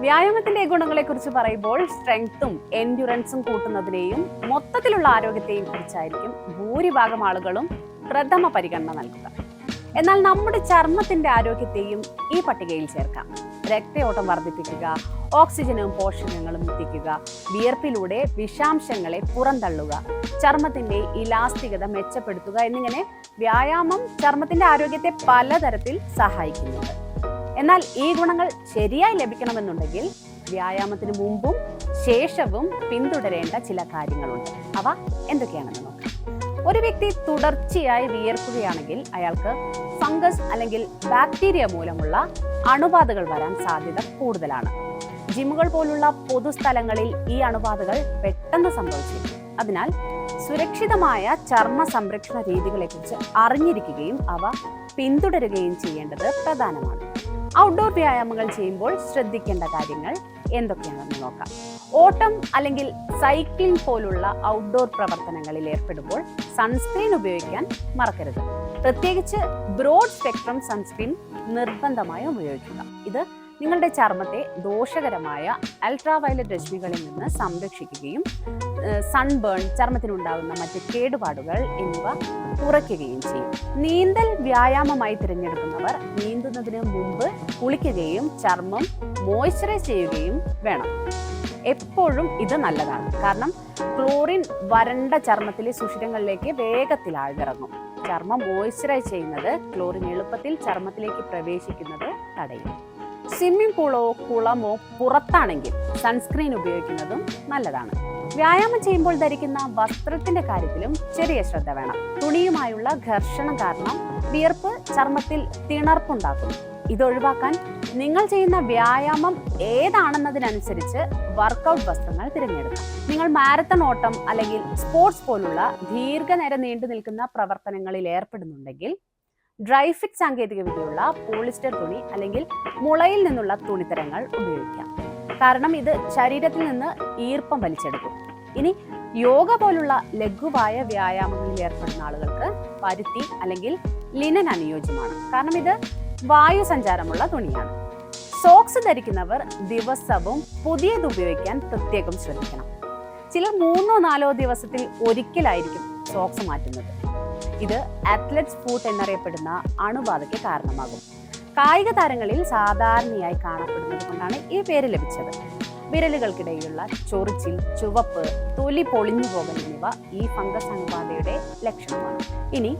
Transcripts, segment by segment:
വ്യായാമത്തിന്റെ ഗുണങ്ങളെക്കുറിച്ച് പറയുമ്പോൾ സ്ട്രെങ്ത്തും എൻഡ്യൂറൻസും കൂട്ടുന്നതിനെയും മൊത്തത്തിലുള്ള ആരോഗ്യത്തെയും കുറിച്ചായിരിക്കും ഭൂരിഭാഗം ആളുകളും പ്രഥമ പരിഗണന നൽകുക. എന്നാൽ നമ്മുടെ ചർമ്മത്തിന്റെ ആരോഗ്യത്തെയും ഈ പട്ടികയിൽ ചേർക്കാം. രക്തയോട്ടം വർദ്ധിപ്പിക്കുക, ഓക്സിജനും പോഷകങ്ങളും എത്തിക്കുക, വിയർപ്പിലൂടെ വിഷാംശങ്ങളെ പുറന്തള്ളുക, ചർമ്മത്തിന്റെ ഇലാസ്തികത മെച്ചപ്പെടുത്തുക എന്നിങ്ങനെ വ്യായാമം ചർമ്മത്തിന്റെ ആരോഗ്യത്തെ പലതരത്തിൽ സഹായിക്കുന്നുണ്ട്. എന്നാൽ ഈ ഗുണങ്ങൾ ശരിയായി ലഭിക്കണമെന്നുണ്ടെങ്കിൽ വ്യായാമത്തിന് മുമ്പും ശേഷവും പിന്തുടരേണ്ട ചില കാര്യങ്ങളുണ്ട്. അവ എന്തൊക്കെയാണെന്ന് നോക്കാം. ഒരു വ്യക്തി തുടർച്ചയായി വിയർക്കുകയാണെങ്കിൽ അയാൾക്ക് ഫംഗസ് അല്ലെങ്കിൽ ബാക്ടീരിയ മൂലമുള്ള അണുബാധകൾ വരാൻ സാധ്യത കൂടുതലാണ്. ജിമ്മുകൾ പോലുള്ള പൊതുസ്ഥലങ്ങളിൽ ഈ അണുബാധകൾ പെട്ടെന്ന് സംഭവിച്ചേക്കും. അതിനാൽ സുരക്ഷിതമായ ചർമ്മ സംരക്ഷണ രീതികളെക്കുറിച്ച് അറിഞ്ഞിരിക്കുകയും അവ പിന്തുടരുകയും ചെയ്യേണ്ടത് പ്രധാനമാണ്. ഔട്ട്ഡോർ വ്യായാമങ്ങൾ ചെയ്യുമ്പോൾ ശ്രദ്ധിക്കേണ്ട കാര്യങ്ങൾ എന്തൊക്കെയാണെന്ന് നോക്കാം. ഓട്ടം അല്ലെങ്കിൽ സൈക്ലിംഗ് പോലുള്ള ഔട്ട്ഡോർ പ്രവർത്തനങ്ങളിൽ ഏർപ്പെടുമ്പോൾ സൺസ്ക്രീൻ ഉപയോഗിക്കാൻ മറക്കരുത്. പ്രത്യേകിച്ച് ബ്രോഡ് സ്പെക്ട്രം സൺസ്ക്രീൻ നിർബന്ധമായും ഉപയോഗിക്കുക. ഇത് നിങ്ങളുടെ ചർമ്മത്തെ ദോഷകരമായ അൾട്രാവയലറ്റ് രശ്മികളിൽ നിന്ന് സംരക്ഷിക്കുകയും സൺബേൺ, ചർമ്മത്തിനുണ്ടാകുന്ന മറ്റ് കേടുപാടുകൾ എന്നിവ കുറയ്ക്കുകയും ചെയ്യും. നീന്തൽ വ്യായാമമായി തിരഞ്ഞെടുക്കുന്നവർ നീന്തുന്നതിന് മുമ്പ് കുളിക്കുകയും ചർമ്മം മോയ്സ്ചറൈസ് ചെയ്യുകയും വേണം. എപ്പോഴും ഇത് നല്ലതാണ്, കാരണം ക്ലോറിൻ വരണ്ട ചർമ്മത്തിലെ സുഷിരങ്ങളിലേക്ക് വേഗത്തിൽ ആഴ്ന്നിറങ്ങും. ചർമ്മം മോയ്സ്ചറൈസ് ചെയ്യുന്നത് ക്ലോറിൻ എളുപ്പത്തിൽ ചർമ്മത്തിലേക്ക് പ്രവേശിക്കുന്നത് തടയും. സ്വിമ്മിംഗ് പൂളോ കുളമോ പുറത്താണെങ്കിൽ സൺസ്ക്രീൻ ഉപയോഗിക്കുന്നതും നല്ലതാണ്. വ്യായാമം ചെയ്യുമ്പോൾ ധരിക്കുന്ന വസ്ത്രത്തിന്റെ കാര്യത്തിലും ചെറിയ ശ്രദ്ധ വേണം. തുണിയുമായുള്ള ഘർഷണം കാരണം വിയർപ്പ് ചർമ്മത്തിൽ തിണർപ്പുണ്ടാക്കുന്നു. ഇതൊഴിവാക്കാൻ നിങ്ങൾ ചെയ്യുന്ന വ്യായാമം ഏതാണെന്നതിനനുസരിച്ച് വർക്കൗട്ട് വസ്ത്രങ്ങൾ തിരഞ്ഞെടുക്കാം. നിങ്ങൾ മാരത്തൺ ഓട്ടം അല്ലെങ്കിൽ സ്പോർട്സ് പോലുള്ള ദീർഘനേരം നീണ്ടു നിൽക്കുന്ന പ്രവർത്തനങ്ങളിൽ ഏർപ്പെടുന്നുണ്ടെങ്കിൽ ഡ്രൈ ഫിറ്റ് സാങ്കേതികവിദ്യയുള്ള പോളിസ്റ്റർ തുണി അല്ലെങ്കിൽ മുളയിൽ നിന്നുള്ള തുണിത്തരങ്ങൾ ഉപയോഗിക്കാം. കാരണം ഇത് ശരീരത്തിൽ നിന്ന് ഈർപ്പം വലിച്ചെടുക്കും. ഇനി യോഗ പോലുള്ള ലഘുവായ വ്യായാമങ്ങളിൽ ഏർപ്പെടുന്ന ആളുകൾക്ക് പരുത്തി അല്ലെങ്കിൽ ലിനൻ അനുയോജ്യമാണ്. കാരണം ഇത് വായു സഞ്ചാരമുള്ള തുണിയാണ്. സോക്സ് ധരിക്കുന്നവർ ദിവസവും പുതിയത് ഉപയോഗിക്കാൻ പ്രത്യേകം ശ്രദ്ധിക്കണം. ചിലർ 3-4 ദിവസത്തിൽ ഒരിക്കലായിരിക്കും സോക്സ് മാറ്റുന്നത്. ഇത് അത്ലറ്റ്സ് ഫൂട്ട് എന്നറിയപ്പെടുന്ന അണുബാധയ്ക്ക് കാരണമാകും. കായിക താരങ്ങളിൽ സാധാരണയായി കാണപ്പെടുന്നത് കൊണ്ടാണ് ഈ പേര് ലഭിച്ചത്. വിരലുകൾക്കിടയിലുള്ള ചൊറിച്ചിൽ, ചുവപ്പ്, തൊലി പൊളിഞ്ഞു പോകൽ എന്നിവ ഈ ഫംഗസ് അണുബാധയുടെ ലക്ഷണമാണ്. ഇനി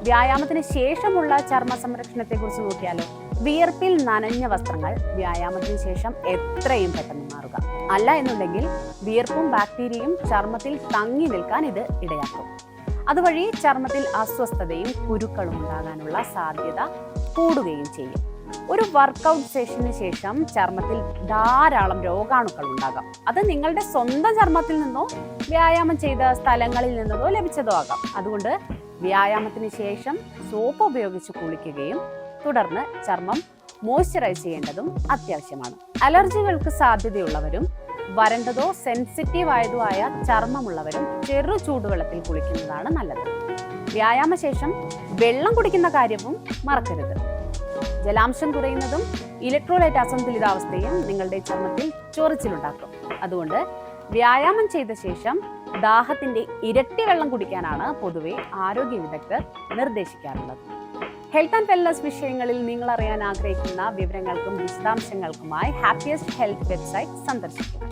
വ്യായാമത്തിന് ശേഷമുള്ള ചർമ്മ സംരക്ഷണത്തെ കുറിച്ച് നോക്കിയാലോ. വിയർപ്പിൽ നനഞ്ഞ വസ്ത്രങ്ങൾ വ്യായാമത്തിന് ശേഷം എത്രയും പെട്ടെന്ന് മാറുക. അല്ല എന്നുണ്ടെങ്കിൽ വിയർപ്പും ബാക്ടീരിയയും ചർമ്മത്തിൽ തങ്ങി നിൽക്കാൻ ഇത് ഇടയാക്കും. അതുവഴി ചർമ്മത്തിൽ അസ്വസ്ഥതയും കുരുക്കളും ഉണ്ടാകാനുള്ള സാധ്യത കൂടുകയും ചെയ്യും. ഒരു വർക്കൗട്ട് സെഷന് ശേഷം ചർമ്മത്തിൽ ധാരാളം രോഗാണുക്കൾ ഉണ്ടാകാം. അത് നിങ്ങളുടെ സ്വന്തം ചർമ്മത്തിൽ നിന്നോ വ്യായാമം ചെയ്ത സ്ഥലങ്ങളിൽ നിന്നോ ലഭിച്ചതോ ആകാം. അതുകൊണ്ട് വ്യായാമത്തിന് ശേഷം സോപ്പ് ഉപയോഗിച്ച് കുളിക്കുകയും തുടർന്ന് ചർമ്മം മോയ്സ്ചറൈസ് ചെയ്യേണ്ടതും അത്യാവശ്യമാണ്. അലർജികൾക്ക് സാധ്യതയുള്ളവരും വരണ്ടതോ സെൻസിറ്റീവ് ആയതോ ആയ ചർമ്മമുള്ളവരും ചെറു ചൂടുവെള്ളത്തിൽ കുളിക്കുന്നതാണ് നല്ലത്. വ്യായാമശേഷം വെള്ളം കുടിക്കുന്ന കാര്യവും മറക്കരുത്. ജലാംശം കുറയുന്നതും ഇലക്ട്രോലൈറ്റ് അസന്തുലിതാവസ്ഥയും നിങ്ങളുടെ ചർമ്മത്തിൽ ചൊറിച്ചിലുണ്ടാക്കും. അതുകൊണ്ട് വ്യായാമം ചെയ്ത ശേഷം ദാഹത്തിന്റെ ഇരട്ടി വെള്ളം കുടിക്കാനാണ് പൊതുവെ ആരോഗ്യ വിദഗ്ധർ നിർദ്ദേശിക്കാറുള്ളത്. ഹെൽത്ത് ആൻഡ് വെൽനസ് വിഷയങ്ങളിൽ നിങ്ങൾ അറിയാൻ ആഗ്രഹിക്കുന്ന വിവരങ്ങൾക്കും വിശദാംശങ്ങൾക്കുമായി ഹാപ്പിയസ്റ്റ് ഹെൽത്ത് വെബ്സൈറ്റ് സന്ദർശിക്കുക.